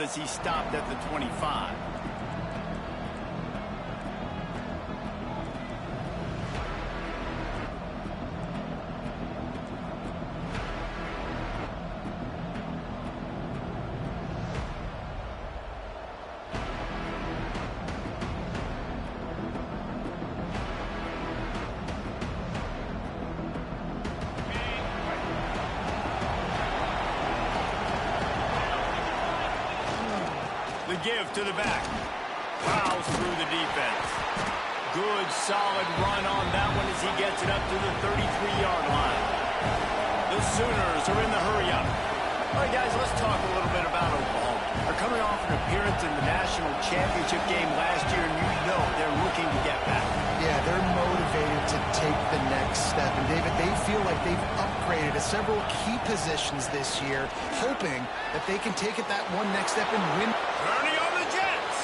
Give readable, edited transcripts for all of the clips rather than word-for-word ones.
as he stopped at the 25. The give to the back. Plows through the defense. Good, solid run on that one as he gets it up to the 33-yard line. The Sooners are in the hurry-up. All right, guys, let's talk a little bit about Oklahoma. They're coming off an appearance in the national championship game last year, and you know they're looking to get back. Yeah, they're motivated to take the next step. And, David, they feel like they've upgraded to several key positions this year, hoping that they can take it that one next step and win. Turning on the Jets.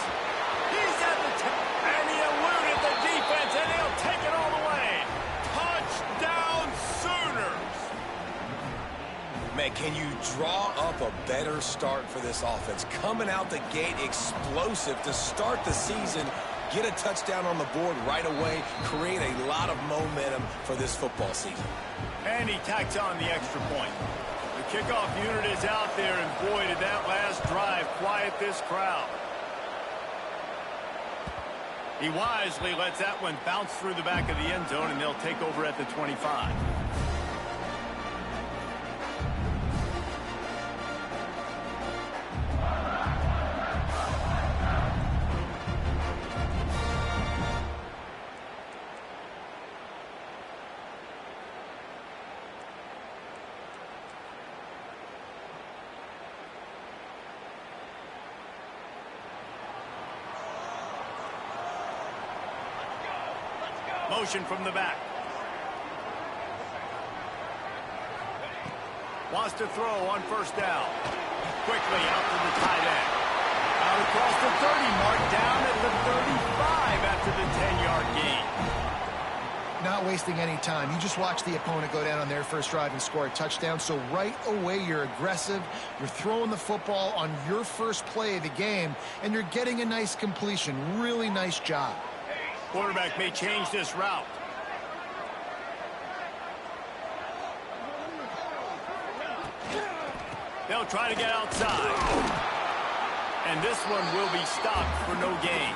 He's at the top, and he eluded the defense, and he'll take it all the way. Touchdown, Sooners. Man, can you draw up a better start for this offense? Coming out the gate explosive to start the season, get a touchdown on the board right away, create a lot of momentum for this football season. And he tacks on the extra point. The kickoff unit is out there, and boy, did that last drive quiet this crowd. He wisely lets that one bounce through the back of the end zone, and they'll take over at the 25. Motion from the back. Wants to throw on first down. Quickly out to the tight end. Out across the 30 mark, down at the 35 after the 10-yard gain. Not wasting any time. You just watch the opponent go down on their first drive and score a touchdown. So right away, you're aggressive. You're throwing the football on your first play of the game, and you're getting a nice completion. Really nice job. Quarterback may change this route. They'll try to get outside. And this one will be stopped for no gain.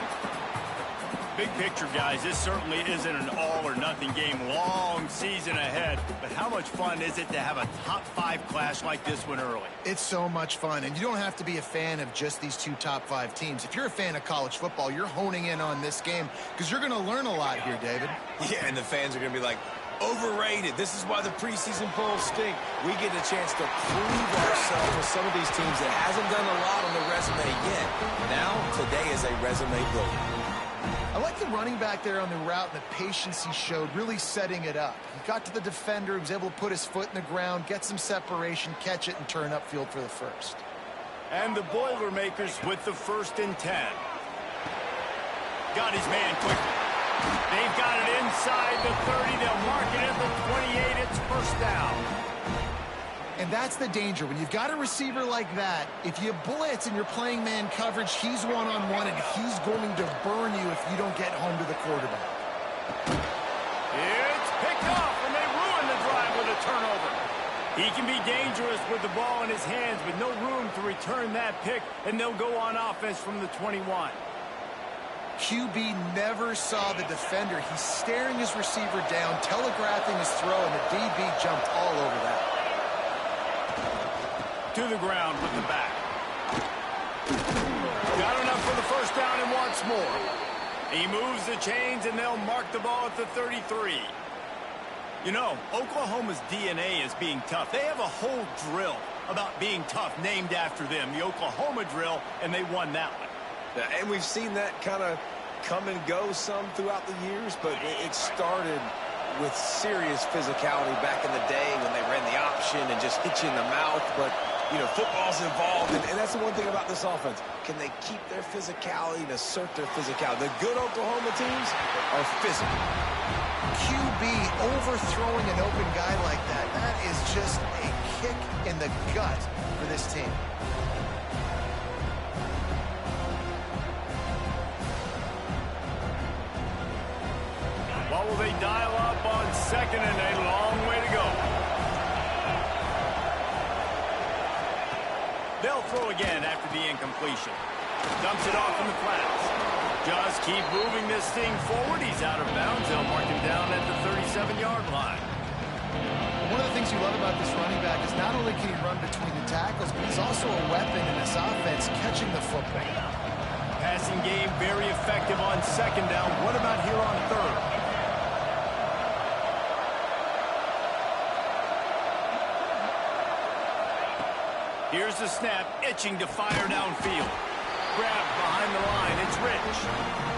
Big picture, guys, this certainly isn't an all-or-nothing game. Long season ahead. But how much fun is it to have a top-5 clash like this one early? It's so much fun, and you don't have to be a fan of just these two top-5 teams. If you're a fan of college football, you're honing in on this game because you're going to learn a lot here, David. Yeah, and the fans are going to be like, overrated. This is why the preseason polls stink. We get a chance to prove ourselves with some of these teams that hasn't done a lot on the resume yet. Now, today is a resume builder. I like the running back there on the route and the patience he showed, really setting it up. He got to the defender, he was able to put his foot in the ground, get some separation, catch it, and turn upfield for the first. And the Boilermakers with the 1st and 10. Got his man quickly. They've got it inside the 30. They'll mark it at the 28. It's first down. And that's the danger. When you've got a receiver like that, if you blitz and you're playing man coverage, he's one-on-one, and he's going to burn you if you don't get home to the quarterback. It's picked off, and they ruin the drive with a turnover. He can be dangerous with the ball in his hands, with no room to return that pick, and they'll go on offense from the 21. QB never saw the defender. He's staring his receiver down, telegraphing his throw, and the DB jumped all over that. To the ground with the back. Got enough for the first down and wants more. He moves the chains, and they'll mark the ball at the 33. You know, Oklahoma's DNA is being tough. They have a whole drill about being tough named after them, the Oklahoma drill, and they won that one. Yeah, and we've seen that kind of come and go some throughout the years, but it started with serious physicality back in the day when they ran the option and just hit you in the mouth. But, you know, football's involved, and that's the one thing about this offense. Can they keep their physicality and assert their physicality? The good Oklahoma teams are physical. QB overthrowing an open guy like that, that is just a kick in the gut for this team. How will they dial up on second and a long way to go? They'll throw again after the incompletion. Dumps it off in the flats. Just keep moving this thing forward. He's out of bounds. They'll mark him down at the 37-yard line. One of the things you love about this running back is not only can he run between the tackles, but he's also a weapon in this offense catching the football. Passing game very effective on second down. What about here on third? Here's the snap, itching to fire downfield. Grabbed behind the line, it's Rich.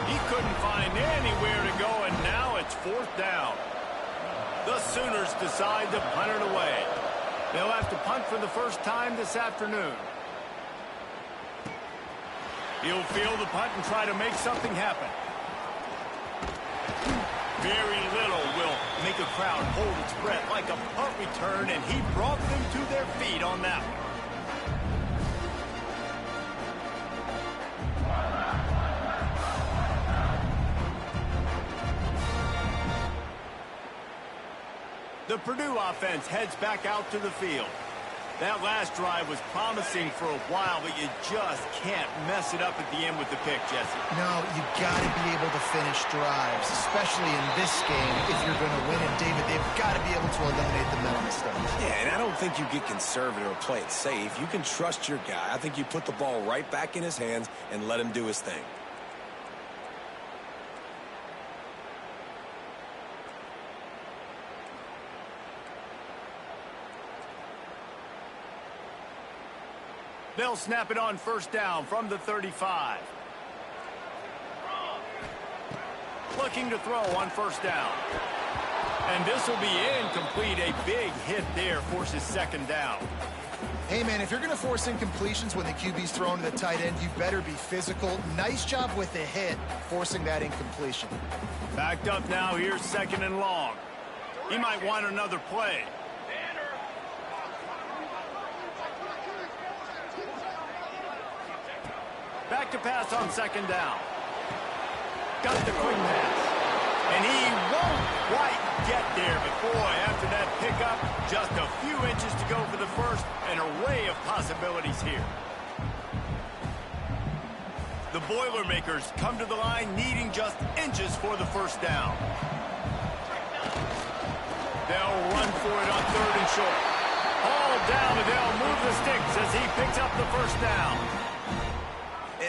He couldn't find anywhere to go, and now it's fourth down. The Sooners decide to punt it away. They'll have to punt for the first time this afternoon. He'll field the punt and try to make something happen. Very little will make a crowd hold its breath like a punt return, and he brought them to their feet on that one. The Purdue offense heads back out to the field. That last drive was promising for a while, but you just can't mess it up at the end with the pick, Jesse. No, you got to be able to finish drives, especially in this game if you're going to win. And, David, they've got to be able to eliminate the mental mistakes. Yeah, and I don't think you get conservative or play it safe. You can trust your guy. I think you put the ball right back in his hands and let him do his thing. They'll snap it on first down from the 35. Looking to throw on first down. And this will be incomplete. A big hit there forces second down. Hey, man, if you're going to force incompletions when the QB's thrown to the tight end, you better be physical. Nice job with the hit, forcing that incompletion. Backed up now. Here's second and long. He might want another play. Back to pass on second down. Got the quick pass. And he won't quite get there. But, boy, after that pickup, just a few inches to go for the first. An array of possibilities here. The Boilermakers come to the line needing just inches for the first down. They'll run for it on third and short. Hauled down, and they'll move the sticks as he picks up the first down.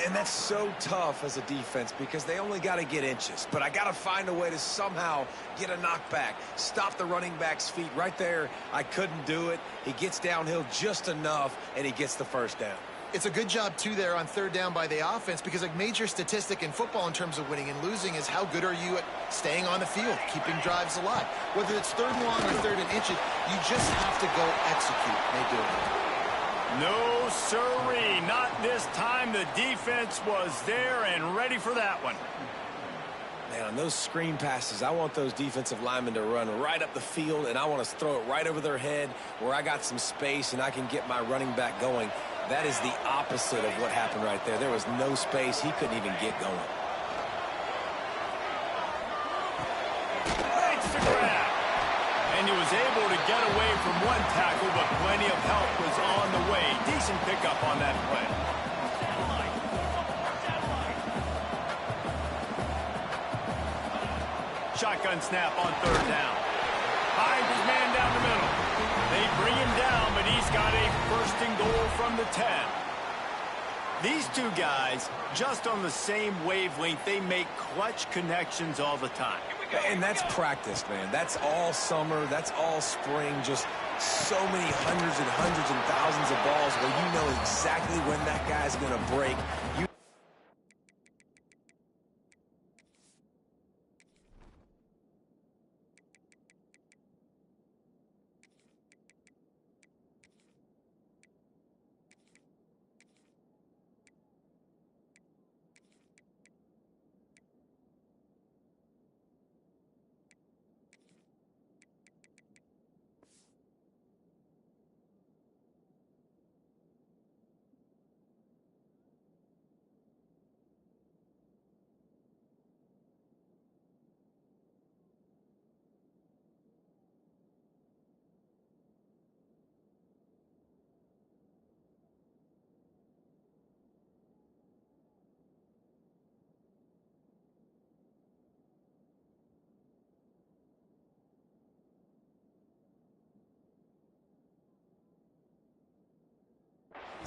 And that's so tough as a defense because they only got to get inches. But I got to find a way to somehow get a knockback, stop the running back's feet right there. I couldn't do it. He gets downhill just enough, and he gets the first down. It's a good job, too, there on third down by the offense because a major statistic in football in terms of winning and losing is how good are you at staying on the field, keeping drives alive. Whether it's third and long or third and inches, you just have to go execute. They do it. No, sirree, not this time. The defense was there and ready for that one. Man, on those screen passes, I want those defensive linemen to run right up the field, and I want to throw it right over their head where I got some space and I can get my running back going. That is the opposite of what happened right there. There was no space. He couldn't even get going. Makes the grab. And he was able to get away from one tackle, but plenty of help was on the way. Decent pickup on that play. Shotgun snap on third down. Finds his man down the middle. They bring him down, but he's got a first and goal from the 10. These two guys, just on the same wavelength, they make clutch connections all the time. And that's practice, man. That's all summer. That's all spring. Just so many hundreds and hundreds and thousands of balls where you know exactly when that guy's going to break.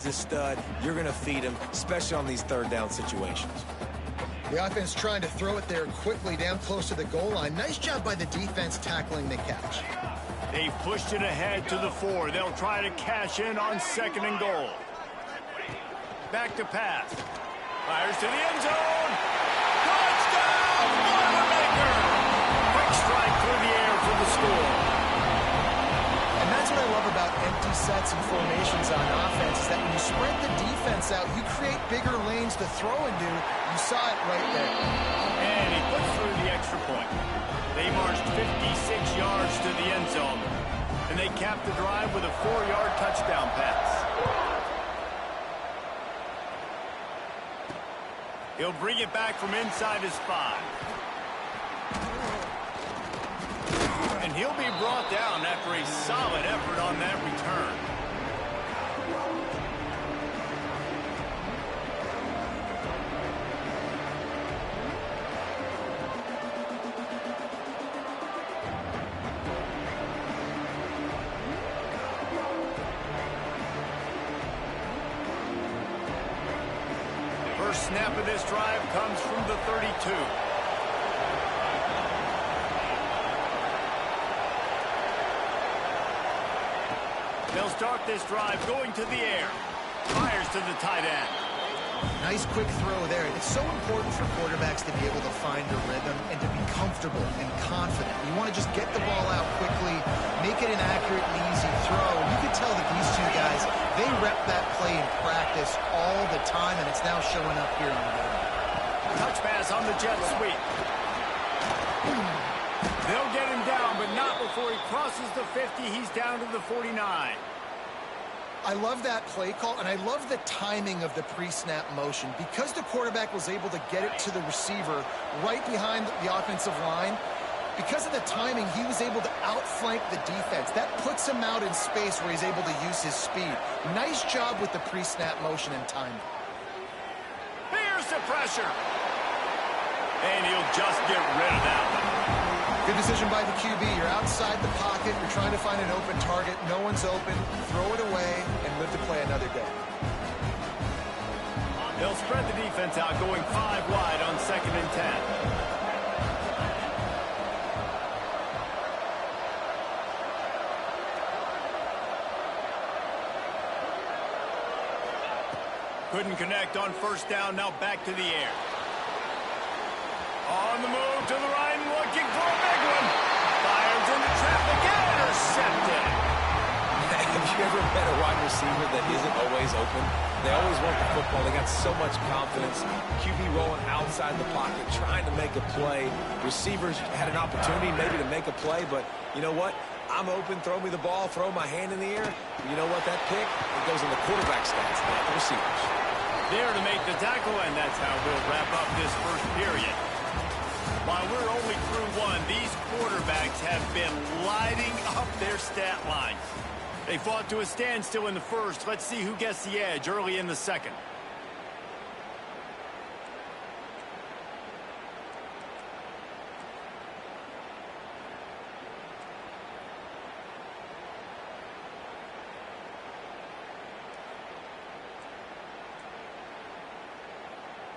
He's a stud. You're going to feed him, especially on these third down situations. The offense trying to throw it there quickly down close to the goal line. Nice job by the defense tackling the catch. They've pushed it ahead to the 4. They'll try to cash in on 2nd and goal. Back to pass. Fires to the end zone. Touchdown, Boilermaker! Quick strike through the air for the score. And that's what I love about empty sets and formations on offense, is that when you spread the defense out, you create bigger lanes to throw into. You saw it right there. And he puts through the extra point. They marched 56 yards to the end zone, and they capped the drive with a 4-yard touchdown pass. He'll bring it back from inside his 5. And he'll be brought down after a solid effort on that return. First snap of this drive comes from the 32. They'll start this drive going to the air. Fires to the tight end. Nice quick throw there. It's so important for quarterbacks to be able to find a rhythm and to be comfortable and confident. You want to just get the ball out quickly, make it an accurate and easy throw. You can tell that these two guys, they rep that play in practice all the time, and it's now showing up here in the game. Touch pass on the jet sweep. They'll get him down, but not before he crosses the 50. He's down to the 49. I love that play call, and I love the timing of the pre-snap motion. Because the quarterback was able to get it to the receiver right behind the offensive line, because of the timing, he was able to outflank the defense. That puts him out in space where he's able to use his speed. Nice job with the pre-snap motion and timing. Here's the pressure. And he'll just get rid of that one. Good decision by the QB. You're outside the pocket. You're trying to find an open target. No one's open. Throw it away and live to play another day. They'll spread the defense out, going 5 wide on 2nd and 10. Couldn't connect on 1st down. Now back to the air. On the move to the right, looking for a big one. Fires into traffic, intercepted. Have you ever met a wide receiver that isn't always open? They always want the football. They got so much confidence. QB rolling outside the pocket, trying to make a play. Receivers had an opportunity maybe to make a play, but you know what? I'm open, throw me the ball, throw my hand in the air. You know what? That pick, it goes in the quarterback stats, not the receivers. There to make the tackle, and that's how we'll wrap up this first period. While we're only through 1, these quarterbacks have been lighting up their stat lines. They fought to a standstill in the first. Let's see who gets the edge early in the second.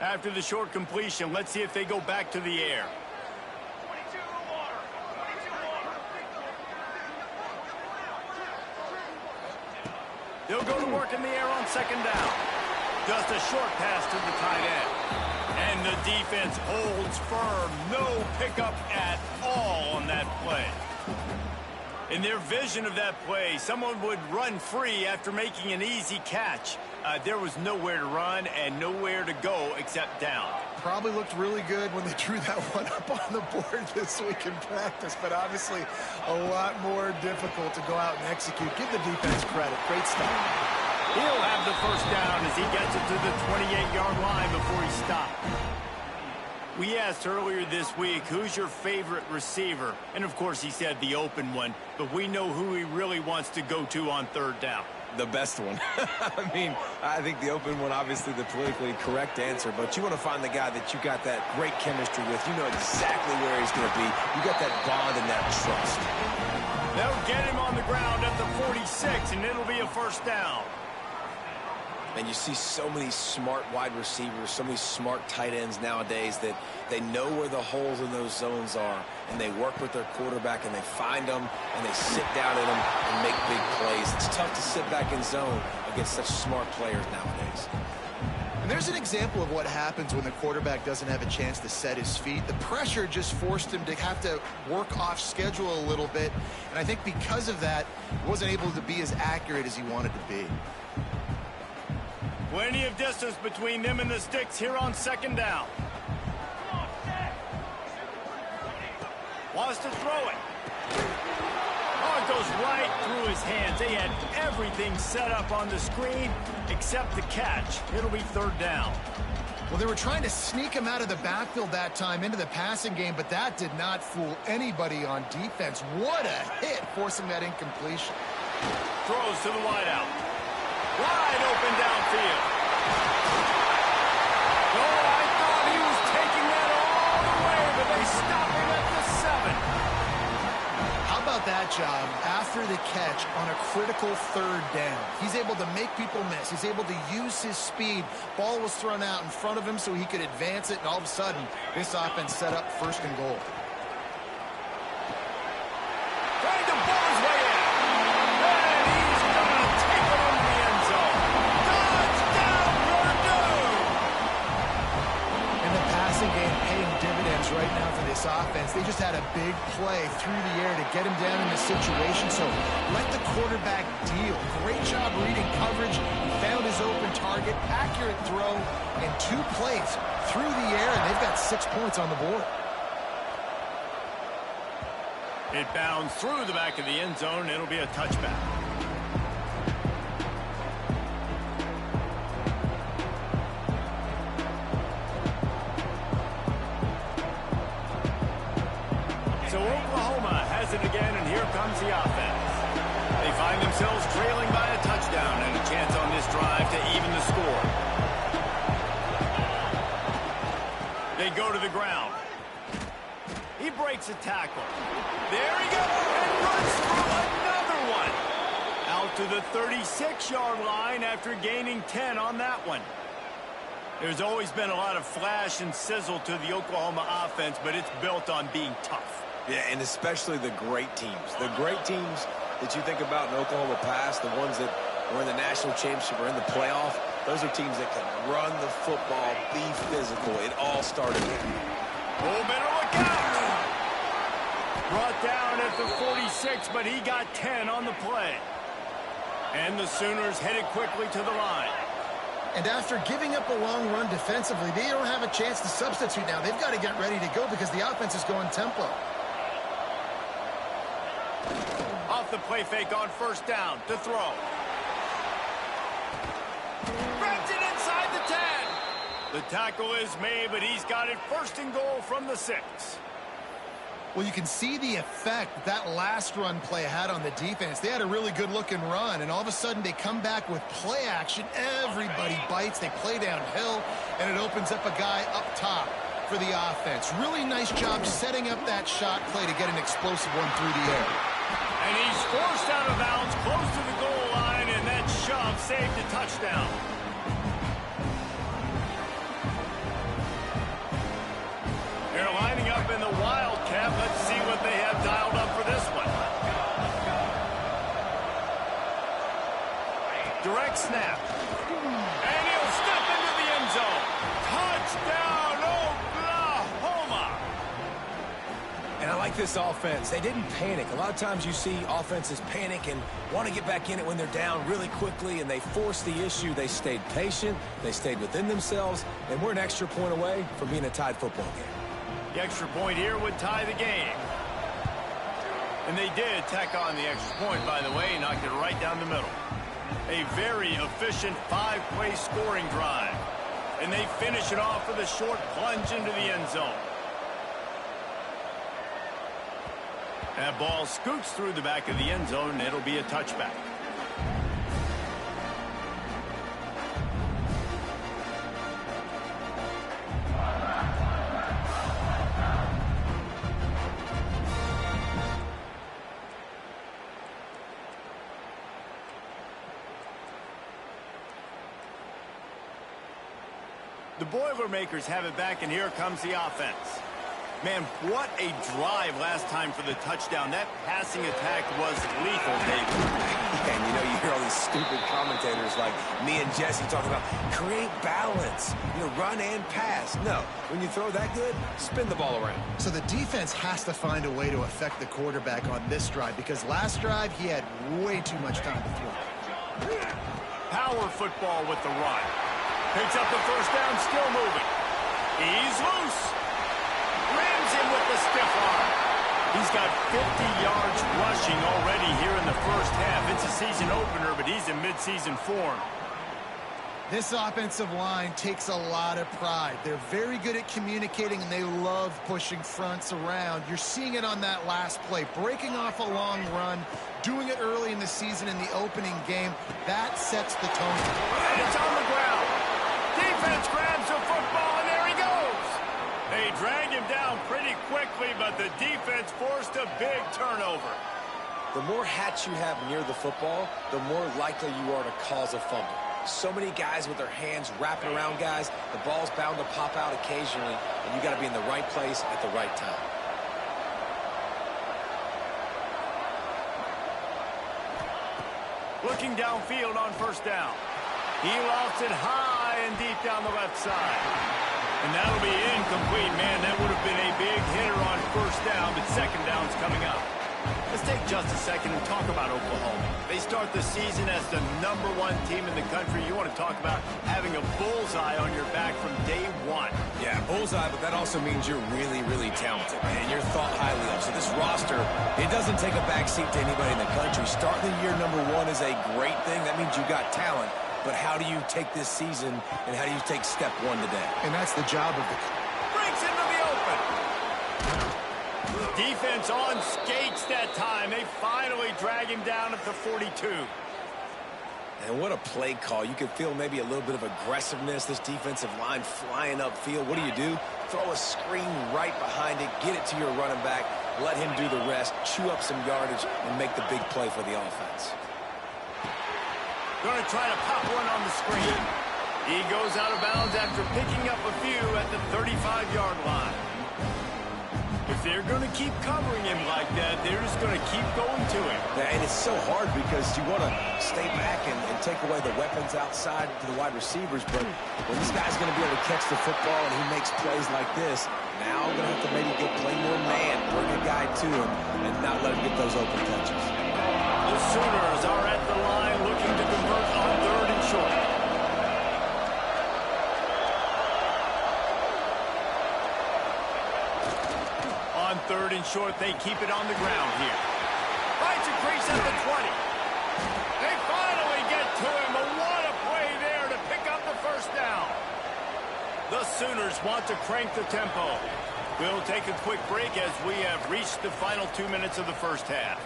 After the short completion, let's see if they go back to the air. They'll go to work in the air on 2nd down. Just a short pass to the tight end. And the defense holds firm. No pickup at all on that play. In their vision of that play, someone would run free after making an easy catch. There was nowhere to run and nowhere to go except down. Probably looked really good when they drew that one up on the board this week in practice, but obviously a lot more difficult to go out and execute. Give the defense credit. Great stuff. He'll have the 1st down as he gets it to the 28-yard line before he stops. We asked earlier this week, who's your favorite receiver? And, of course, he said the open one, but we know who he really wants to go to on 3rd down. The best one. I mean, I think the open one, obviously the politically correct answer, but you want to find the guy that you got that great chemistry with. You know exactly where he's going to be. You got that bond and that trust. They'll get him on the ground at the 46, and it'll be a 1st down. And you see so many smart wide receivers, so many smart tight ends nowadays that they know where the holes in those zones are, and they work with their quarterback, and they find them, and they sit down in them and make big plays. It's tough to sit back in zone against such smart players nowadays. And there's an example of what happens when the quarterback doesn't have a chance to set his feet. The pressure just forced him to have to work off schedule a little bit, and I think because of that, he wasn't able to be as accurate as he wanted to be. Plenty of distance between them and the sticks here on second down. Wants to throw it. Oh, it goes right through his hands. They had everything set up on the screen except the catch. It'll be third down. Well, they were trying to sneak him out of the backfield that time into the passing game, but that did not fool anybody on defense. What a hit, forcing that incompletion. Throws to the wideout. Wide open downfield. Oh, I thought he was taking that all the way, but they stop him at the 7. How about that job after the catch on a critical third down? He's able to make people miss. He's able to use his speed. Ball was thrown out in front of him so he could advance it, and all of a sudden, this offense set up first and goal. Trying to ball his way in. And he's going to take it into the end zone. Touchdown, Purdue! And the passing game paying dividends right now for this offense. They just had a big play through the air to get him down in the situation, so let the quarterback deal. Great job reading coverage. He found his open target, accurate throw, and 2 plays through the air, and they've got 6 points on the board. It bounds through the back of the end zone. It'll be a touchback. So Oklahoma has it again, and here comes the offense. They find themselves trailing by a touchdown and a chance on this drive to even the score. They go to the ground. He breaks a tackle. There he goes and runs through another one. Out to the 36-yard line after gaining 10 on that one. There's always been a lot of flash and sizzle to the Oklahoma offense, but it's built on being tough. Yeah, and especially the great teams. The great teams that you think about in Oklahoma past, the ones that were in the national championship or in the playoff, those are teams that can run the football, be physical. It all started there. Oh, better look out! Brought down at the 46, but he got 10 on the play. And the Sooners headed quickly to the line. And after giving up a long run defensively, they don't have a chance to substitute now. They've got to get ready to go because the offense is going tempo. Off the play fake on first down to throw. Grabs it inside the 10. The tackle is made, but he's got it first and goal from the 6. Well, you can see the effect that last run play had on the defense. They had a really good-looking run, and all of a sudden they come back with play action. Everybody bites. They play downhill, and it opens up a guy up top for the offense. Really nice job setting up that shot play to get an explosive one through the air. And he's forced out of bounds close to the goal line, and that shove saved a touchdown. They're lining up in the Wildcat. Let's see what they have dialed up for this one. Direct snap. And he'll step into the end zone. Touchdown, Oklahoma! And I like this offense. They didn't panic. A lot of times you see offenses panic and want to get back in it when they're down really quickly, and they force the issue. They stayed patient. They stayed within themselves, and we're an extra point away from being a tied football game. The extra point here would tie the game. And they did tack on the extra point, by the way, knocked it right down the middle. A very efficient 5-play scoring drive. And they finish it off with a short plunge into the end zone. That ball scoots through the back of the end zone, and it'll be a touchback. The Boilermakers have it back, and here comes the offense. Man, what a drive last time for the touchdown. That passing attack was lethal, David. And you know, you hear all these stupid commentators like me and Jesse talking about create balance, run and pass. No, when you throw that good, spin the ball around. So the defense has to find a way to affect the quarterback on this drive, because last drive he had way too much time to throw. Power football with the run. Picks up the first down, still moving. He's loose. Rams him with the stiff arm. He's got 50 yards rushing already here in the first half. It's a season opener, but he's in midseason form. This offensive line takes a lot of pride. They're very good at communicating, and they love pushing fronts around. You're seeing it on that last play, breaking off a long run, doing it early in the season in the opening game. That sets the tone. And it's on the ground. Defense grabs the football, and there he goes. They drag him down pretty quickly, but the defense forced a big turnover. The more hats you have near the football, the more likely you are to cause a fumble. So many guys with their hands wrapping around guys, the ball's bound to pop out occasionally, and you got to be in the right place at the right time. Looking downfield on first down. He lofts it high and deep down the left side. And that'll be incomplete. Man, that would have been a big hitter on first down, but second down's coming up. Let's take just a second and talk about Oklahoma. They start the season as the #1 team in the country. You want to talk about having a bullseye on your back from day one. Yeah, bullseye, but that also means you're really, really talented, man. You're thought highly of. So this roster, it doesn't take a backseat to anybody in the country. Starting the year #1 is a great thing. That means you got talent. But how do you take this season, and how do you take step one today? And that's the job of the... Breaks into the open. Defense on skates that time. They finally drag him down at the 42. And what a play call. You can feel maybe a little bit of aggressiveness. This defensive line flying upfield. What do? Throw a screen right behind it. Get it to your running back. Let him do the rest. Chew up some yardage and make the big play for the offense. Going to try to pop one on the screen. He goes out of bounds after picking up a few at the 35-yard line. If they're going to keep covering him like that, they're just going to keep going to him. Yeah, and it's so hard because you want to stay back and take away the weapons outside to the wide receivers, but when this guy's going to be able to catch the football and he makes plays like this, now I'm going to have to maybe play more man, bring a guy to him, and not let him get those open touches. The Sooners are at the line looking to convert on 3rd and short. On 3rd and short, they keep it on the ground here. Finds a crease at the 20. They finally get to him, but what a play there to pick up the first down. The Sooners want to crank the tempo. We'll take a quick break as we have reached the final 2 minutes of the first half.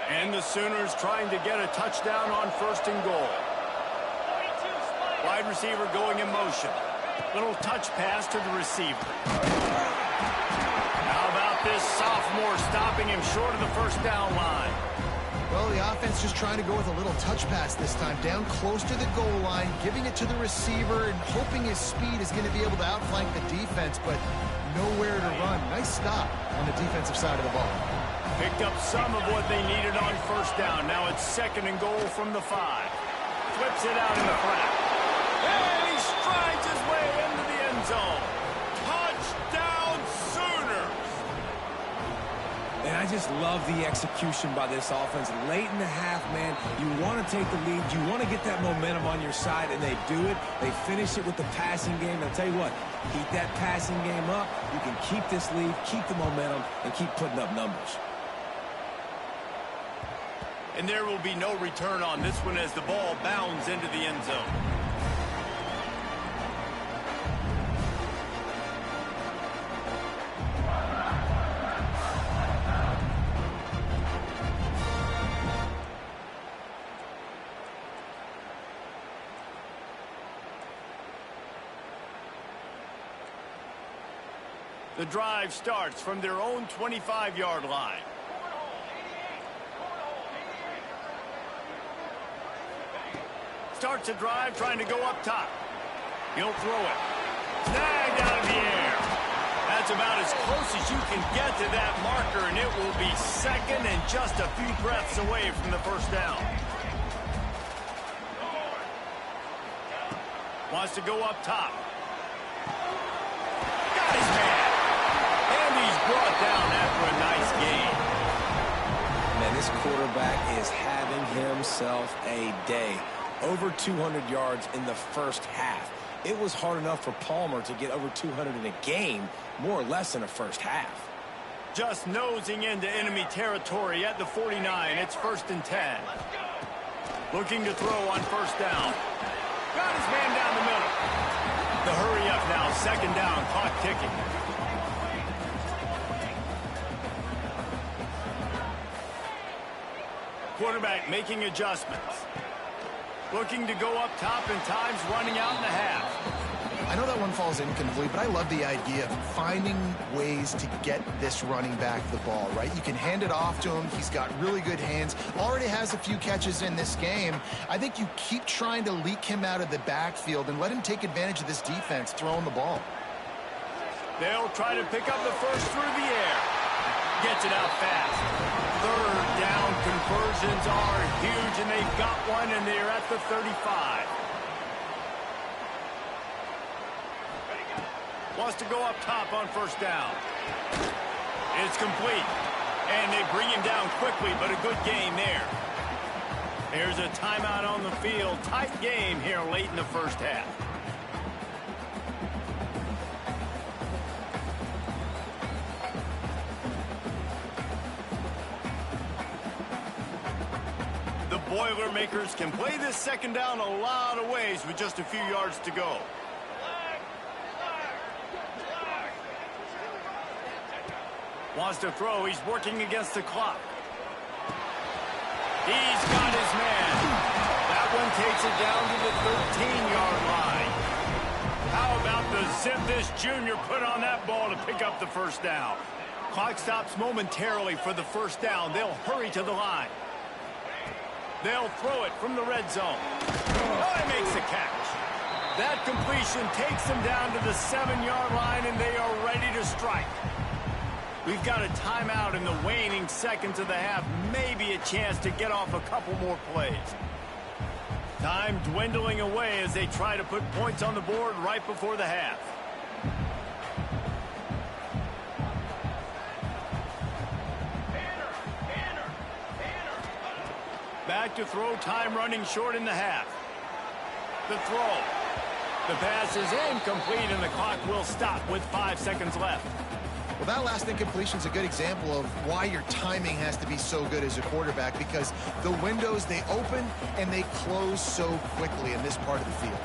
And the Sooners trying to get a touchdown on 1st and goal. Wide receiver going in motion. Little touch pass to the receiver. How about this sophomore stopping him short of the first down line? Well, the offense just trying to go with a little touch pass this time, down close to the goal line, giving it to the receiver and hoping his speed is going to be able to outflank the defense, but nowhere to run. Nice stop on the defensive side of the ball. Picked up some of what they needed on first down. Now it's 2nd and goal from the 5. Flips it out in the flat. And he strides his way into the end zone. Touchdown, Sooners! And I just love the execution by this offense. Late in the half, man, you want to take the lead. You want to get that momentum on your side, and they do it. They finish it with the passing game. I'll tell you what, keep that passing game up. You can keep this lead, keep the momentum, and keep putting up numbers. And there will be no return on this one as the ball bounds into the end zone. The drive starts from their own 25-yard line. Starts a drive trying to go up top. He'll throw it. Snagged out of the air. That's about as close as you can get to that marker, and it will be second and just a few breaths away from the first down. Wants to go up top. Got his man. And he's brought down after a nice gain. Man, this quarterback is having himself a day. Over 200 yards in the first half. It was hard enough for Palmer to get over 200 in a game, more or less in a first half. Just nosing into enemy territory at the 49. It's 1st and 10. Looking to throw on first down. Got his man down the middle. The hurry up now, 2nd down, clock ticking. Quarterback making adjustments. Looking to go up top, and time's running out in the half. I know that one falls incomplete, but I love the idea of finding ways to get this running back the ball, right? You can hand it off to him. He's got really good hands. Already has a few catches in this game. I think you keep trying to leak him out of the backfield and let him take advantage of this defense throwing the ball. They'll try to pick up the first through the air. Gets it out fast. 3rd down conversions are huge, and they've got one, and they're at the 35. Wants to go up top on first down. It's complete. And they bring him down quickly, but a good game there. There's a timeout on the field. Tight game here late in the first half. The Boilermakers can play this 2nd down a lot of ways with just a few yards to go. Wants to throw. He's working against the clock. He's got his man. That one takes it down to the 13-yard line. How about the zip this junior put on that ball to pick up the first down? Clock stops momentarily for the first down. They'll hurry to the line. They'll throw it from the red zone. Oh, he makes the catch. That completion takes them down to the 7-yard line, and they are ready to strike. We've got a timeout in the waning seconds of the half. Maybe a chance to get off a couple more plays. Time dwindling away as they try to put points on the board right before the half. Back to throw, time running short in the half. The throw. The pass is incomplete, and the clock will stop with 5 seconds left. Well, that last incompletion is a good example of why your timing has to be so good as a quarterback, because the windows, they open and they close so quickly in this part of the field.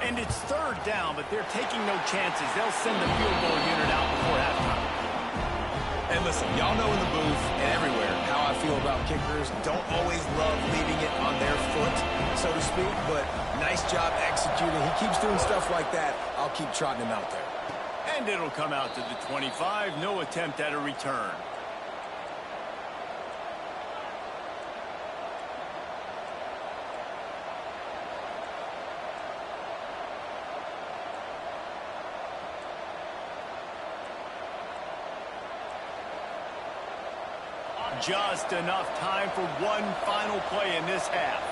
And it's 3rd down, but they're taking no chances. They'll send the field goal unit out before halftime. And listen, y'all know in the booth and everywhere how I feel about kickers. Don't always love leaving it on their foot, so to speak, but nice job executing. He keeps doing stuff like that. I'll keep trotting him out there. And it'll come out to the 25. No attempt at a return. Just enough time for one final play in this half.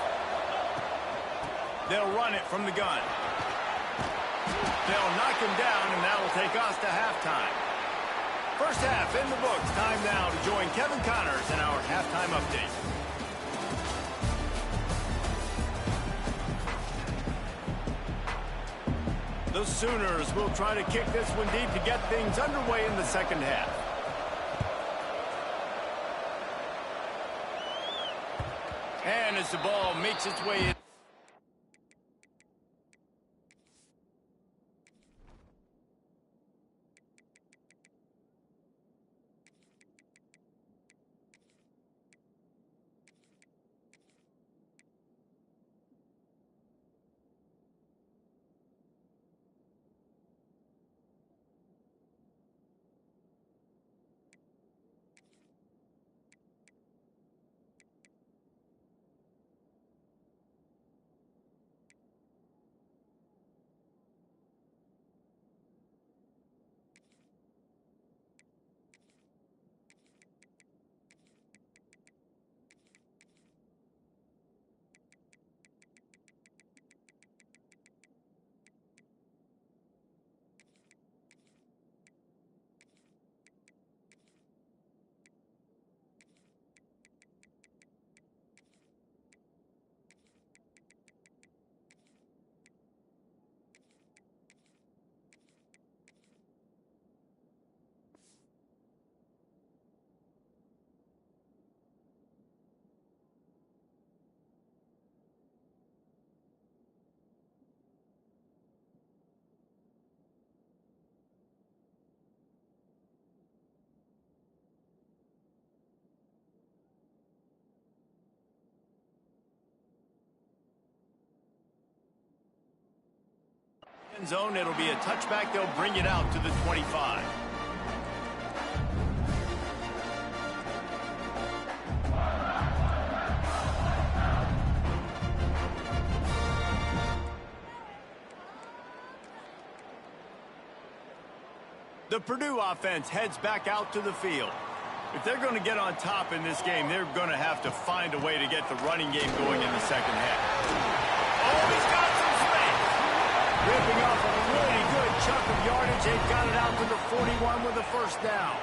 They'll run it from the gun. They'll knock him down, and that will take us to halftime. First half in the books. Time now to join Kevin Connors in our halftime update. The Sooners will try to kick this one deep to get things underway in the second half. And as the ball makes its way in. Zone, it'll be a touchback. They'll bring it out to the 25. The Purdue offense heads back out to the field. If they're going to get on top in this game, they're going to have to find a way to get the running game going in the second half. Oh, he's got some space. Ripping off a really good chunk of yardage. They've got it out to the 41 with a first down.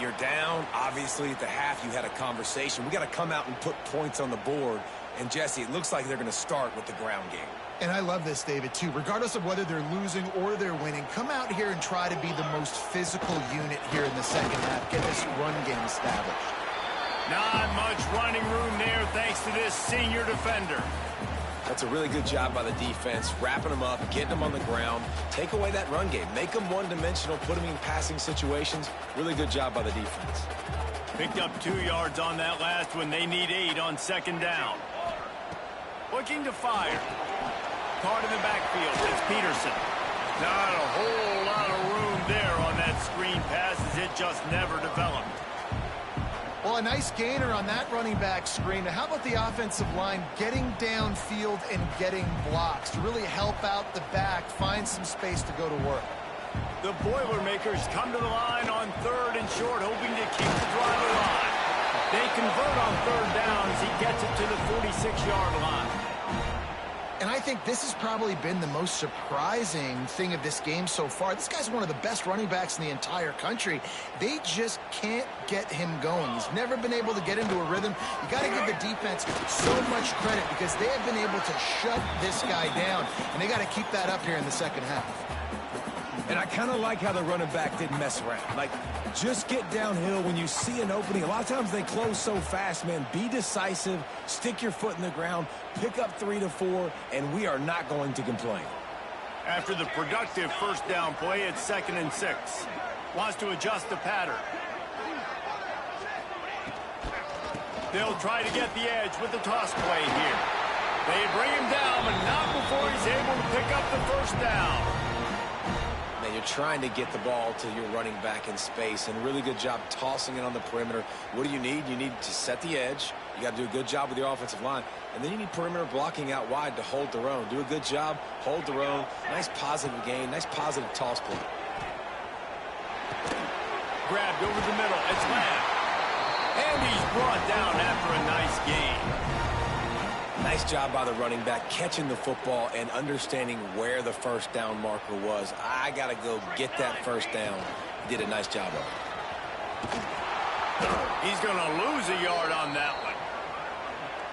You're down. Obviously, at the half, you had a conversation. We got to come out and put points on the board. And, Jesse, it looks like they're going to start with the ground game. And I love this, David, too. Regardless of whether they're losing or they're winning, come out here and try to be the most physical unit here in the second half. Get this run game established. Not much running room there thanks to this senior defender. That's a really good job by the defense, wrapping them up, getting them on the ground. Take away that run game. Make them one-dimensional, put them in passing situations. Really good job by the defense. Picked up 2 yards on that last one. They need 8 on second down. Looking to fire. Card in the backfield. It's Peterson. Not a whole lot of room there on that screen pass as it just never developed. Well, a nice gainer on that running back screen. Now, how about the offensive line getting downfield and getting blocks to really help out the back, find some space to go to work? The Boilermakers come to the line on 3rd and short, hoping to keep the drive alive. They convert on 3rd down as he gets it to the 46-yard line. And I think this has probably been the most surprising thing of this game so far. This guy's one of the best running backs in the entire country. They just can't get him going. He's never been able to get into a rhythm. You got to give the defense so much credit because they have been able to shut this guy down, and they got to keep that up here in the second half. And I kind of like how the running back didn't mess around. Like, just get downhill when you see an opening. A lot of times they close so fast, man. Be decisive, stick your foot in the ground, pick up 3 to 4, and we are not going to complain. After the productive first down play, it's 2nd and 6. Wants to adjust the pattern. They'll try to get the edge with the toss play here. They bring him down, but not before he's able to pick up the first down. You're trying to get the ball to your running back in space, and a really good job tossing it on the perimeter. What do you need? You need to set the edge. You got to do a good job with your offensive line, and then you need perimeter blocking out wide to hold their own. Do a good job, hold their own. Nice positive gain, nice positive toss play. Grabbed over the middle. It's Lamb. And he's brought down after a nice gain. Nice job by the running back catching the football and understanding where the first down marker was. I got to go get that first down. He did a nice job of it. He's going to lose a yard on that one.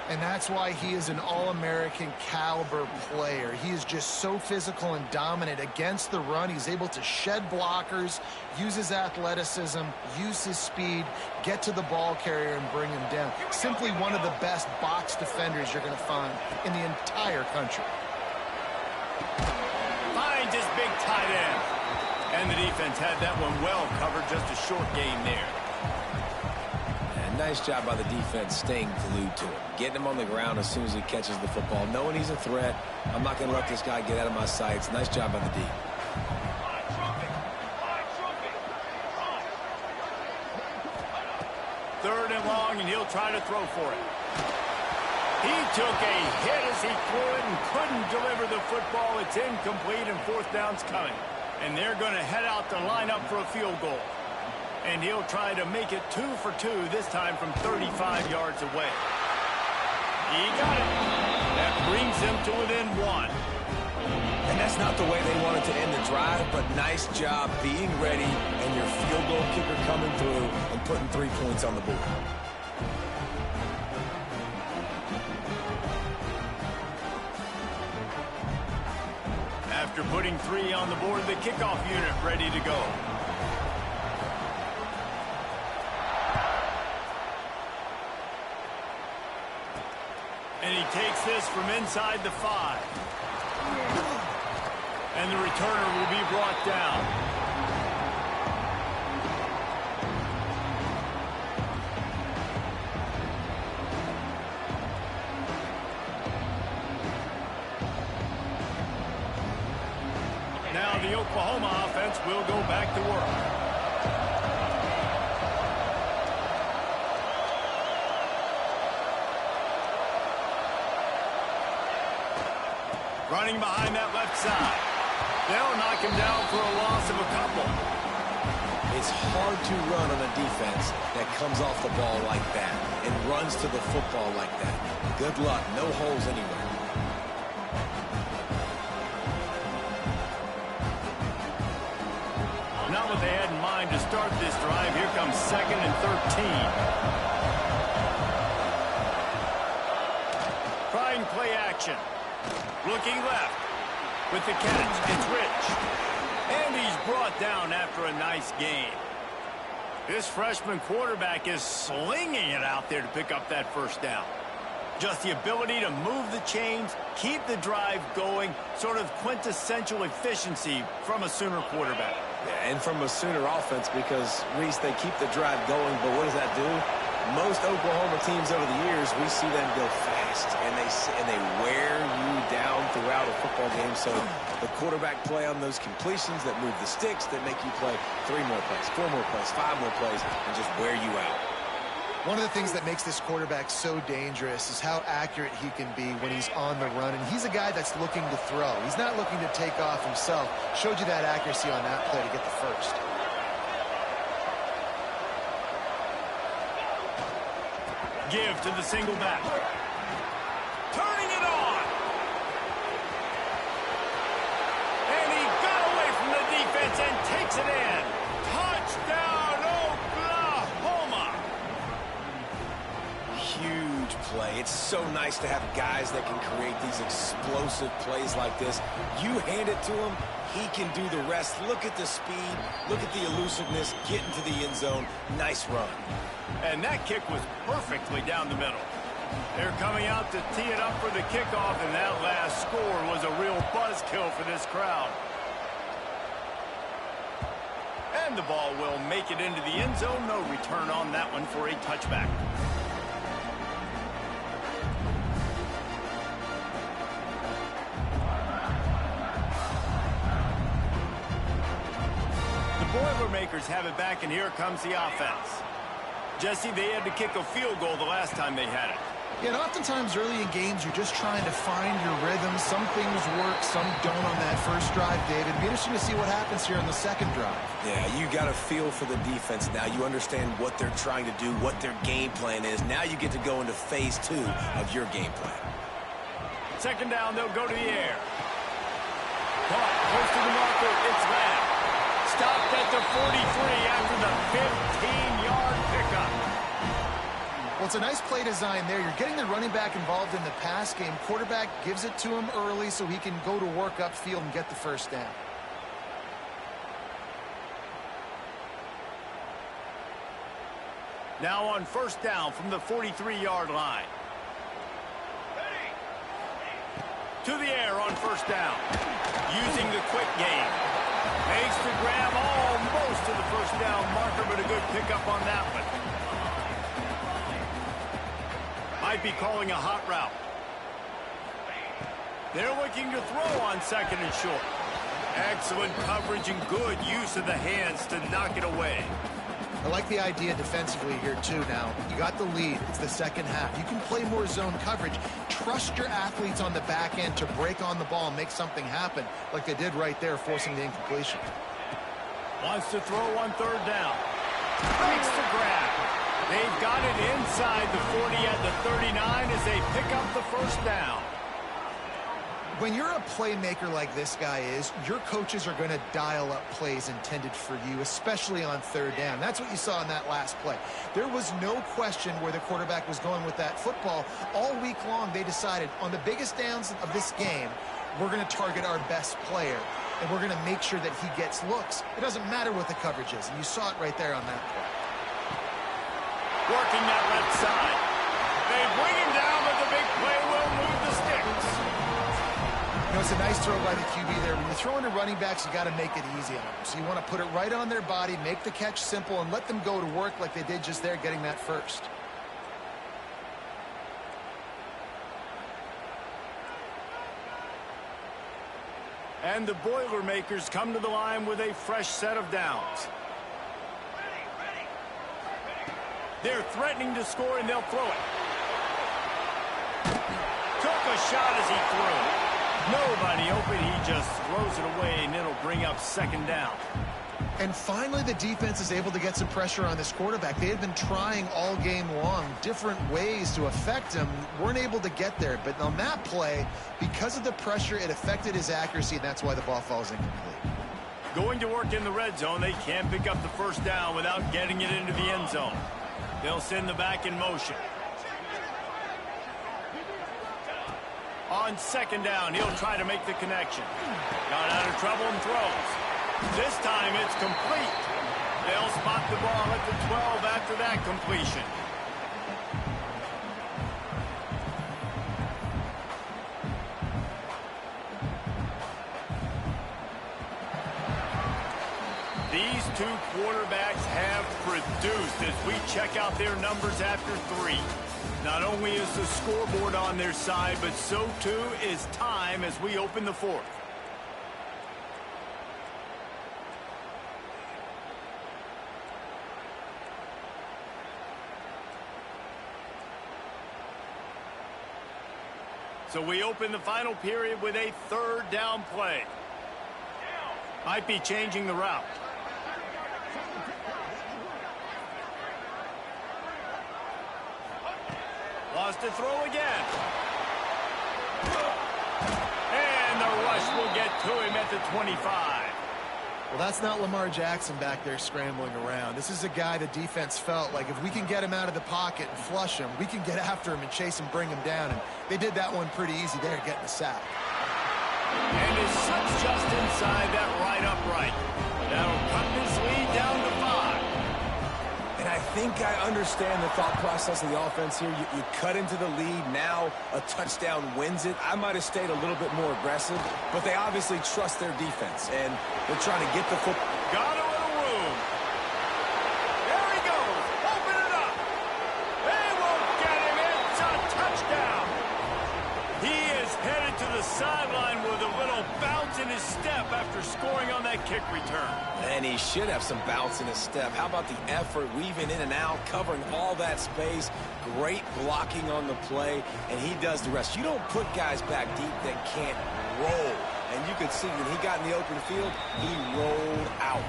And that's why he is an All-American caliber player. He is just so physical and dominant against the run. He's able to shed blockers, use his athleticism, use his speed, get to the ball carrier and bring him down. Simply one of the best box defenders you're going to find in the entire country. Finds his big tight end. And the defense had that one well covered, just a short gain there. Nice job by the defense staying glued to him. Getting him on the ground as soon as he catches the football. Knowing he's a threat. I'm not going to let this guy get out of my sights. Nice job by the D. Third and long, and he'll try to throw for it. He took a hit as he threw it and couldn't deliver the football. It's incomplete, and 4th down's coming. And they're going to head out to line up for a field goal. And he'll try to make it 2 for 2, this time from 35 yards away. He got it. That brings him to within 1. And that's not the way they wanted to end the drive, but nice job being ready and your field goal kicker coming through and putting 3 points on the board. After putting 3 on the board, the kickoff unit ready to go. And he takes this from inside the 5. And the returner will be brought down. Oklahoma offense will go back to work. Running behind that left side. They'll knock him down for a loss of a couple. It's hard to run on a defense that comes off the ball like that and runs to the football like that. Good luck. No holes anywhere. Not what they had in mind to start this drive. Here comes 2nd and 13. Trying play action. Looking left. With the catch, it's Rich. And he's brought down after a nice gain. This freshman quarterback is slinging it out there to pick up that first down. Just the ability to move the chains, keep the drive going, sort of quintessential efficiency from a Sooner quarterback. Yeah, and from a Sooner offense because, Reese, they keep the drive going, but what does that do? Most Oklahoma teams over the years, we see them go fast, and they wear you down throughout a football game. So the quarterback play on those completions that move the sticks, that make you play 3 more plays, 4 more plays, 5 more plays, and just wear you out. One of the things that makes this quarterback so dangerous is how accurate he can be when he's on the run. And he's a guy that's looking to throw. He's not looking to take off himself. Showed you that accuracy on that play to get the first. Give to the single back. Turning it on. And he got away from the defense and takes it in. Touchdown, Oklahoma. Huge play. It's so nice to have guys that can create these explosive plays like this. You hand it to him, he can do the rest. Look at the speed. Look at the elusiveness. Get into the end zone. Nice run. And that kick was perfectly down the middle. They're coming out to tee it up for the kickoff, and that last score was a real buzzkill for this crowd. And the ball will make it into the end zone. No return on that one for a touchback. The Boilermakers have it back, and here comes the offense. Jesse, they had to kick a field goal the last time they had it. Yeah, and oftentimes early in games, you're just trying to find your rhythm. Some things work, some don't on that first drive, David. It'll be interesting to see what happens here on the second drive. Yeah, you got a feel for the defense now. You understand what they're trying to do, what their game plan is. Now you get to go into phase 2 of your game plan. Second down, they'll go to the air. Caught, close to the marker, it's Lamb. Stopped at the 43 after the 15-yard pickup. Well, it's a nice play design there. You're getting the running back involved in the pass game. Quarterback gives it to him early so he can go to work upfield and get the first down. Now on first down from the 43-yard line. To the air on first down. Using the quick game. Makes the grab almost to the first down marker, but a good pickup on that one. Might be calling a hot route. They're looking to throw on second and short. Excellent coverage and good use of the hands to knock it away. I like the idea defensively here, too. Now, you got the lead. It's the second half. You can play more zone coverage. Trust your athletes on the back end to break on the ball and make something happen, like they did right there, forcing the incompletion. Wants to throw on third down. Makes the grab. They've got it inside the 40 at the 39 as they pick up the first down. When you're a playmaker like this guy is, your coaches are going to dial up plays intended for you, especially on third down. That's what you saw in that last play. There was no question where the quarterback was going with that football. All week long, they decided on the biggest downs of this game, we're going to target our best player, and we're going to make sure that he gets looks. It doesn't matter what the coverage is, and you saw it right there on that play. Working that left side. They bring him down, but the big play will move the sticks. You know, it's a nice throw by the QB there. When you're throwing to running backs, you got to make it easy on them. So you want to put it right on their body, make the catch simple, and let them go to work like they did just there, getting that first. And the Boilermakers come to the line with a fresh set of downs. They're threatening to score, and they'll throw it. Took a shot as he threw it. Nobody open. He just throws it away, and it'll bring up second down. And finally, the defense is able to get some pressure on this quarterback. They had been trying all game long different ways to affect him. Weren't able to get there. But on that play, because of the pressure, it affected his accuracy, and that's why the ball falls incomplete. Going to work in the red zone, they can't pick up the first down without getting it into the end zone. They'll send the back in motion. On second down, he'll try to make the connection. Got out of trouble and throws. This time it's complete. They'll spot the ball at the 12 after that completion. These two quarterbacks have produced as we check out their numbers after 3. Not only is the scoreboard on their side, but so too is time as we open the 4th. So we open the final period with a 3rd down play. Might be changing the route. Lost to throw again. And the rush will get to him at the 25. Well, that's not Lamar Jackson back there scrambling around. This is a guy the defense felt like if we can get him out of the pocket and flush him, we can get after him and chase him, bring him down. And they did that one pretty easy there, getting the sack. And his son's just inside that right upright. That'll cut this lead down to 5. And I think I understand the thought process of the offense here. You cut into the lead. Now a touchdown wins it. I might have stayed a little bit more aggressive, but they obviously trust their defense, and they're trying to get the football. Got a little room. There he goes. Open it up. They won't get him. It's a touchdown. He is headed to the sideline with a little bounce in his step after scoring on that kick return. And he should have some bounce in his step. How about the effort, weaving in and out, covering all that space, great blocking on the play, and he does the rest. You don't put guys back deep that can't roll. And you could see when he got in the open field, he rolled out.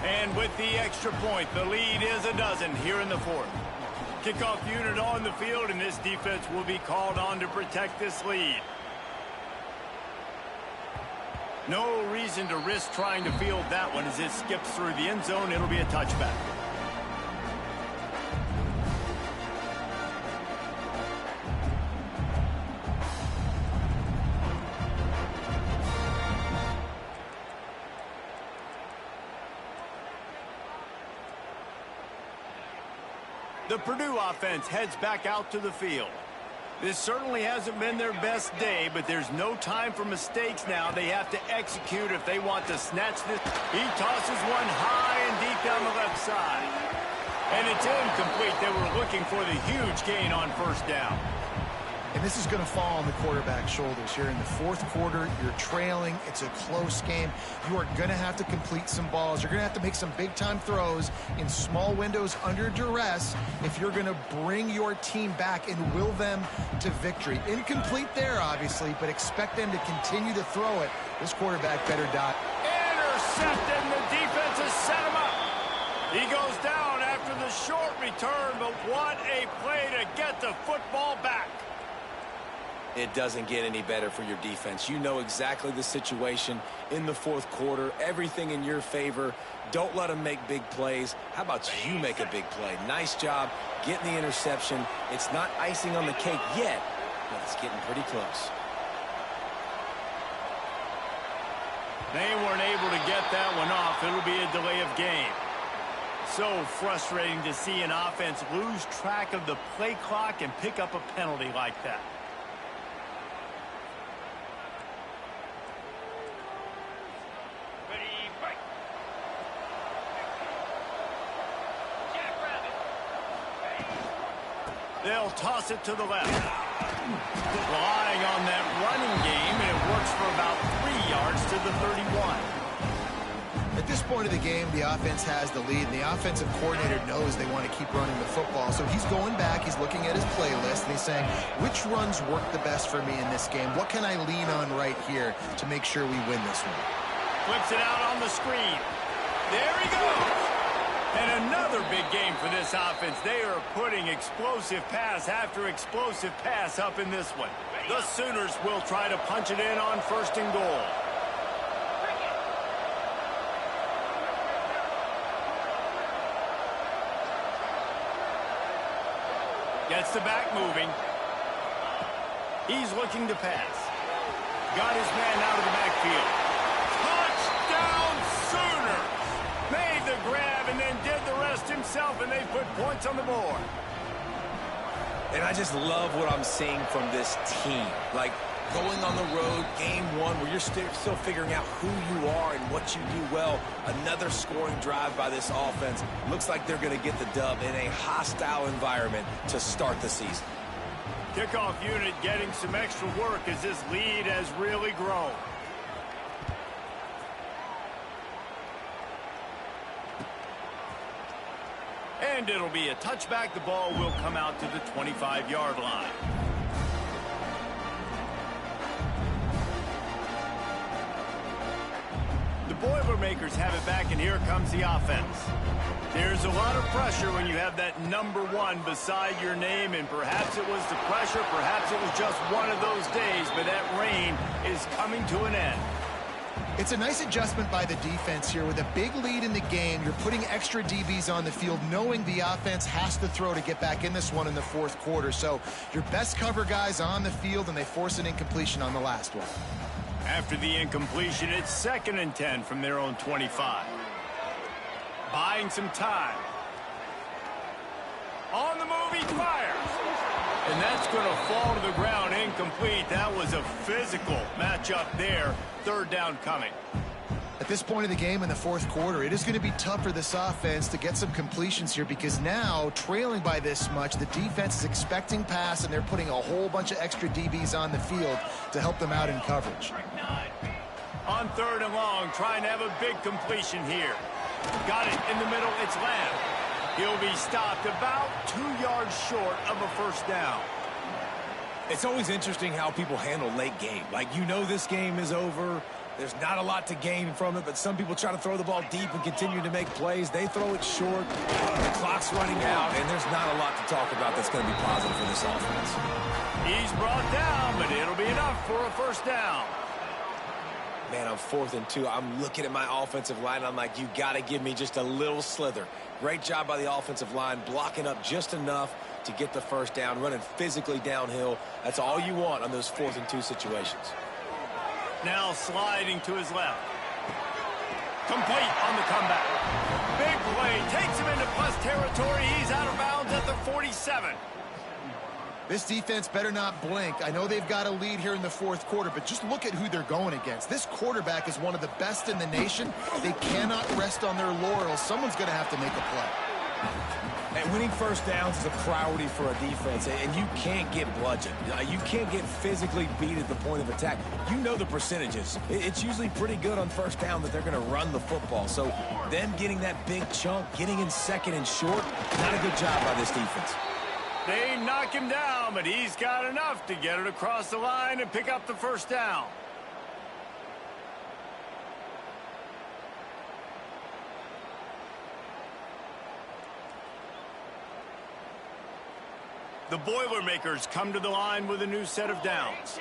And with the extra point, the lead is a dozen here in the 4th. Kickoff unit on the field, and this defense will be called on to protect this lead. No reason to risk trying to field that one as it skips through the end zone. It'll be a touchback. The Purdue offense heads back out to the field. This certainly hasn't been their best day, but there's no time for mistakes now. They have to execute if they want to snatch this. He tosses one high and deep down the left side. And it's incomplete. They were looking for the huge gain on first down. And this is going to fall on the quarterback's shoulders here in the 4th quarter. You're trailing. It's a close game. You are going to have to complete some balls. You're going to have to make some big-time throws in small windows under duress if you're going to bring your team back and will them to victory. Incomplete there, obviously, but expect them to continue to throw it. This quarterback better die. Intercepted, and the defense has set him up. He goes down after the short return, but what a play to get the football back. It doesn't get any better for your defense. You know exactly the situation in the 4th quarter. Everything in your favor. Don't let them make big plays. How about you make a big play? Nice job getting the interception. It's not icing on the cake yet, but it's getting pretty close. They weren't able to get that one off. It'll be a delay of game. So frustrating to see an offense lose track of the play clock and pick up a penalty like that. They'll toss it to the left. Relying on that running game, and it works for about 3 yards to the 31. At this point of the game, the offense has the lead, and the offensive coordinator knows they want to keep running the football. So he's going back, he's looking at his playlist, and he's saying, which runs work the best for me in this game? What can I lean on right here to make sure we win this one? Flips it out on the screen. There he goes. And another big game for this offense. They are putting explosive pass after explosive pass up in this one. The Sooners will try to punch it in on 1st and goal. Gets the back moving. He's looking to pass. Got his man out of the backfield. Touchdown Sooners! Made the grab and then did the rest himself, and they put points on the board. And I just love what I'm seeing from this team. Like, going on the road, game one, where you're still figuring out who you are and what you do well. Another scoring drive by this offense. Looks like they're going to get the dub in a hostile environment to start the season. Kickoff unit getting some extra work as this lead has really grown. And it'll be a touchback. The ball will come out to the 25-yard line. The Boilermakers have it back, and here comes the offense. There's a lot of pressure when you have that number 1 beside your name, and perhaps it was the pressure, perhaps it was just one of those days, but that reign is coming to an end. It's a nice adjustment by the defense here. With a big lead in the game, you're putting extra DBs on the field, knowing the offense has to throw to get back in this one in the 4th quarter. So your best cover guys on the field, and they force an incompletion on the last one. After the incompletion, it's 2nd and 10 from their own 25. Buying some time. On the move, he fires. And that's going to fall to the ground incomplete. That was a physical matchup there. 3rd down coming. At this point of the game in the 4th quarter, it is going to be tough for this offense to get some completions here, because now, trailing by this much, the defense is expecting pass, and they're putting a whole bunch of extra DBs on the field to help them out in coverage. On 3rd and long, trying to have a big completion here. Got it in the middle. It's Lamb. He'll be stopped about 2 yards short of a 1st down. It's always interesting how people handle late game. Like, you know this game is over. There's not a lot to gain from it, but some people try to throw the ball deep and continue to make plays. They throw it short. The clock's running out, and there's not a lot to talk about that's going to be positive for this offense. He's brought down, but it'll be enough for a 1st down. Man, I'm 4th and 2. I'm looking at my offensive line. I'm like, you got to give me just a little slither. Great job by the offensive line, blocking up just enough to get the 1st down, running physically downhill. That's all you want on those 4th and 2 situations. Now sliding to his left. Complete on the comeback. Big play. Takes him into plus territory. He's out of bounds at the 47. This defense better not blink. I know they've got a lead here in the 4th quarter, but just look at who they're going against. This quarterback is one of the best in the nation. They cannot rest on their laurels. Someone's going to have to make a play. And winning 1st downs is a priority for a defense, and you can't get bludgeoned. You can't get physically beat at the point of attack. You know the percentages. It's usually pretty good on 1st down that they're going to run the football. So them getting that big chunk, getting in 2nd and short, not a good job by this defense. They knock him down, but he's got enough to get it across the line and pick up the 1st down. The Boilermakers come to the line with a new set of downs.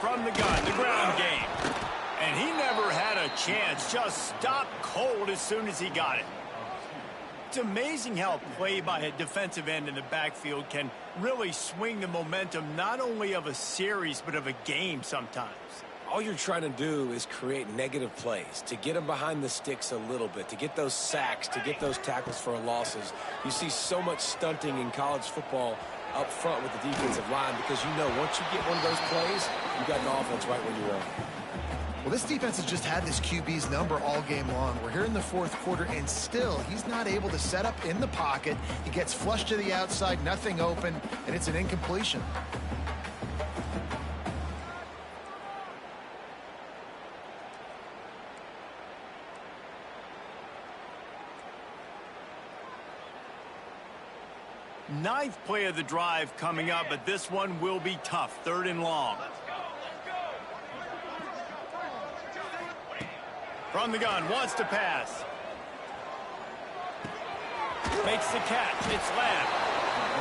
From the gun, the ground game. And he never had a chance, just stopped cold as soon as he got it. It's amazing how play by a defensive end in the backfield can really swing the momentum not only of a series but of a game sometimes. All you're trying to do is create negative plays, to get them behind the sticks a little bit, to get those sacks, to get those tackles for losses. You see so much stunting in college football up front with the defensive line because you know once you get one of those plays, you got the offense right where you want. Well, this defense has just had this QB's number all game long. We're here in the 4th quarter, and still he's not able to set up in the pocket. He gets flushed to the outside, nothing open, and it's an incompletion. Ninth play of the drive coming up, but this one will be tough. 3rd and long. From the gun, wants to pass. Makes the catch. It's left.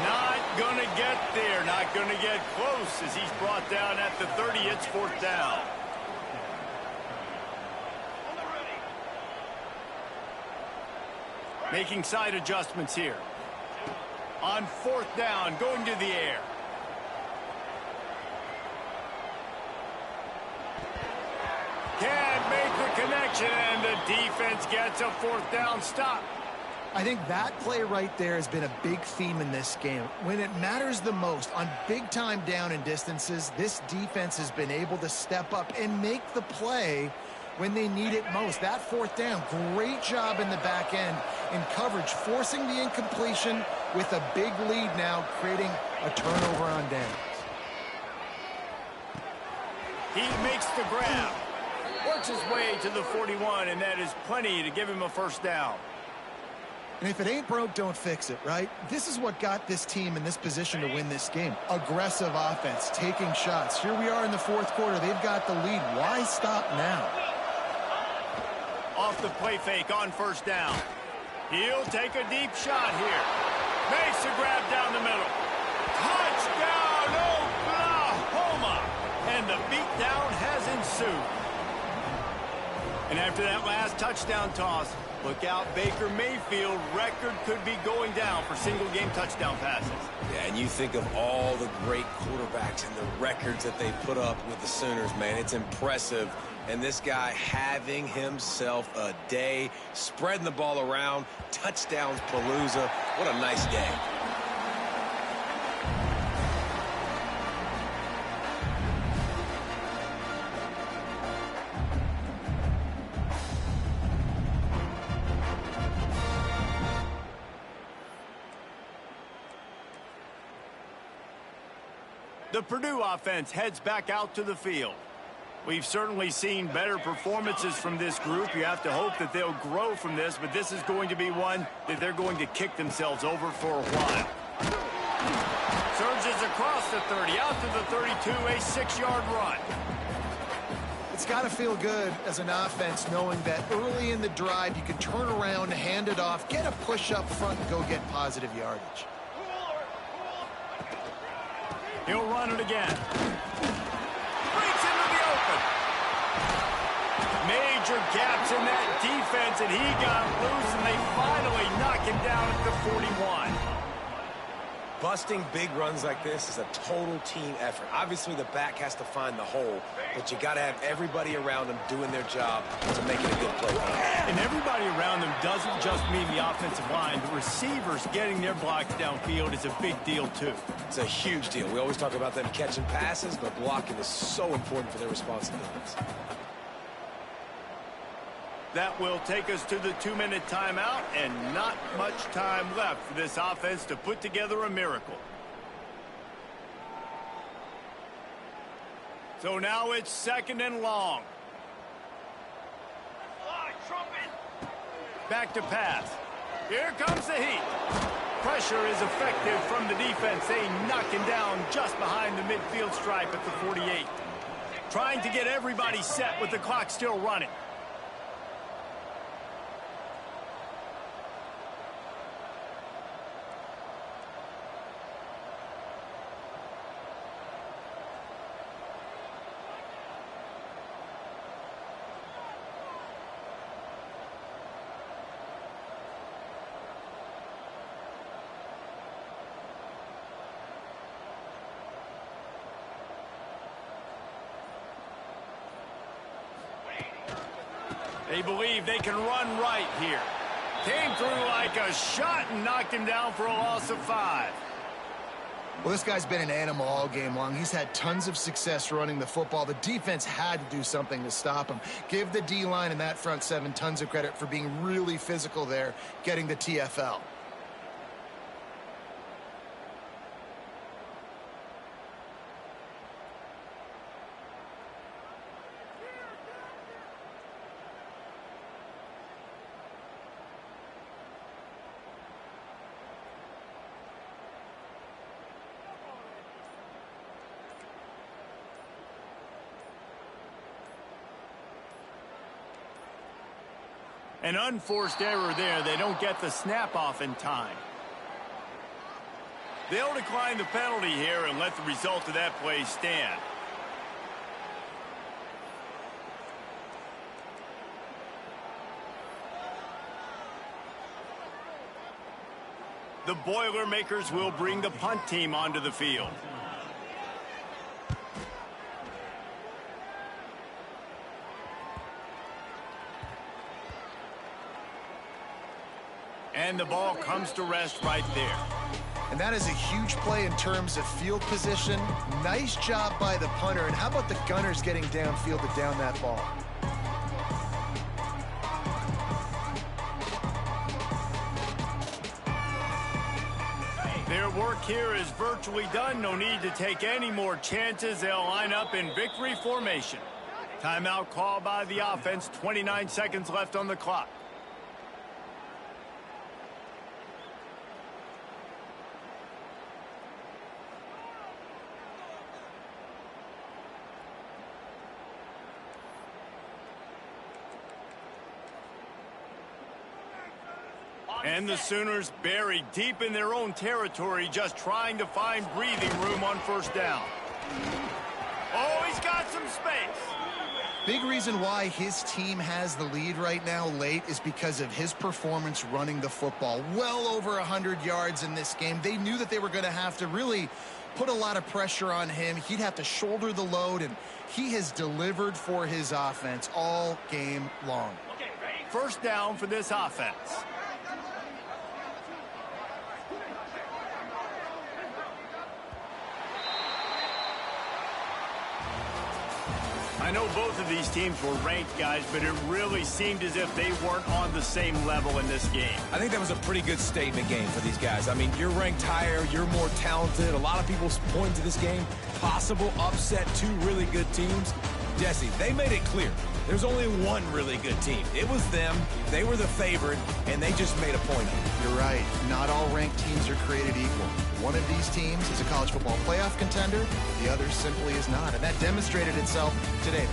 Not going to get there. Not going to get close as he's brought down at the 30. It's 4th down. Making side adjustments here. On 4th down, going to the air. Can't make the connection, and the defense gets a 4th down stop. I think that play right there has been a big theme in this game. When it matters the most, on big-time down and distances, this defense has been able to step up and make the play when they need it most. That 4th down, great job in the back end in coverage, forcing the incompletion with a big lead now, creating a turnover on downs. He makes the grab. Works his way to the 41, and that is plenty to give him a 1st down. And if it ain't broke, don't fix it, right? This is what got this team in this position to win this game. Aggressive offense, taking shots. Here we are in the 4th quarter. They've got the lead. Why stop now? Off the play fake on 1st down. He'll take a deep shot here. Makes a grab down the middle. Touchdown, Oklahoma! And the beatdown has ensued. And after that last touchdown toss, look out, Baker Mayfield. Record could be going down for single-game touchdown passes. Yeah, and you think of all the great quarterbacks and the records that they put up with the Sooners, man. It's impressive. And this guy having himself a day, spreading the ball around, touchdowns palooza. What a nice day. The Purdue offense heads back out to the field. We've certainly seen better performances from this group. You have to hope that they'll grow from this, but this is going to be one that they're going to kick themselves over for a while. Surges across the 30, out to the 32, a 6-yard run. It's got to feel good as an offense knowing that early in the drive you can turn around, hand it off, get a push up front, and go get positive yardage. He'll run it again. Breaks into the open. Major gaps in that defense, and he got loose, and they finally knock him down at the 41. Busting big runs like this is a total team effort. Obviously, the back has to find the hole, but you got to have everybody around them doing their job to make it a good play. And everybody around them doesn't just mean the offensive line. The receivers getting their blocks downfield is a big deal, too. It's a huge deal. We always talk about them catching passes, but blocking is so important for their responsibilities. That will take us to the 2-minute timeout, and not much time left for this offense to put together a miracle. So now it's 2nd and long. Back to pass. Here comes the heat. Pressure is effective from the defense. They knock him down just behind the midfield stripe at the 48. Trying to get everybody set with the clock still running. They believe they can run right here. Came through like a shot and knocked him down for a loss of 5. Well, this guy's been an animal all game long. He's had tons of success running the football. The defense had to do something to stop him. Give the D-line and that front 7 tons of credit for being really physical there, getting the TFL. An unforced error there. They don't get the snap off in time. They'll decline the penalty here and let the result of that play stand. The Boilermakers will bring the punt team onto the field. And the ball comes to rest right there. And that is a huge play in terms of field position. Nice job by the punter. And how about the Gunners getting downfield to down that ball? Their work here is virtually done. No need to take any more chances. They'll line up in victory formation. Timeout called by the offense. 29 seconds left on the clock. And the Sooners buried deep in their own territory, just trying to find breathing room on first down. Oh, he's got some space. Big reason why his team has the lead right now late is because of his performance running the football. Well over 100 yards in this game. They knew that they were going to have to really put a lot of pressure on him. He'd have to shoulder the load, and he has delivered for his offense all game long. First down for this offense. I know both of these teams were ranked, guys, but it really seemed as if they weren't on the same level in this game. I think that was a pretty good statement game for these guys. I mean, you're ranked higher, you're more talented. A lot of people point to this game, possible upset, two really good teams. Jesse, they made it clear. There's only one really good team. It was them. They were the favorite, and they just made a point of it. You're right. Not all ranked teams are created equal. One of these teams is a college football playoff contender. The other simply is not. And that demonstrated itself today.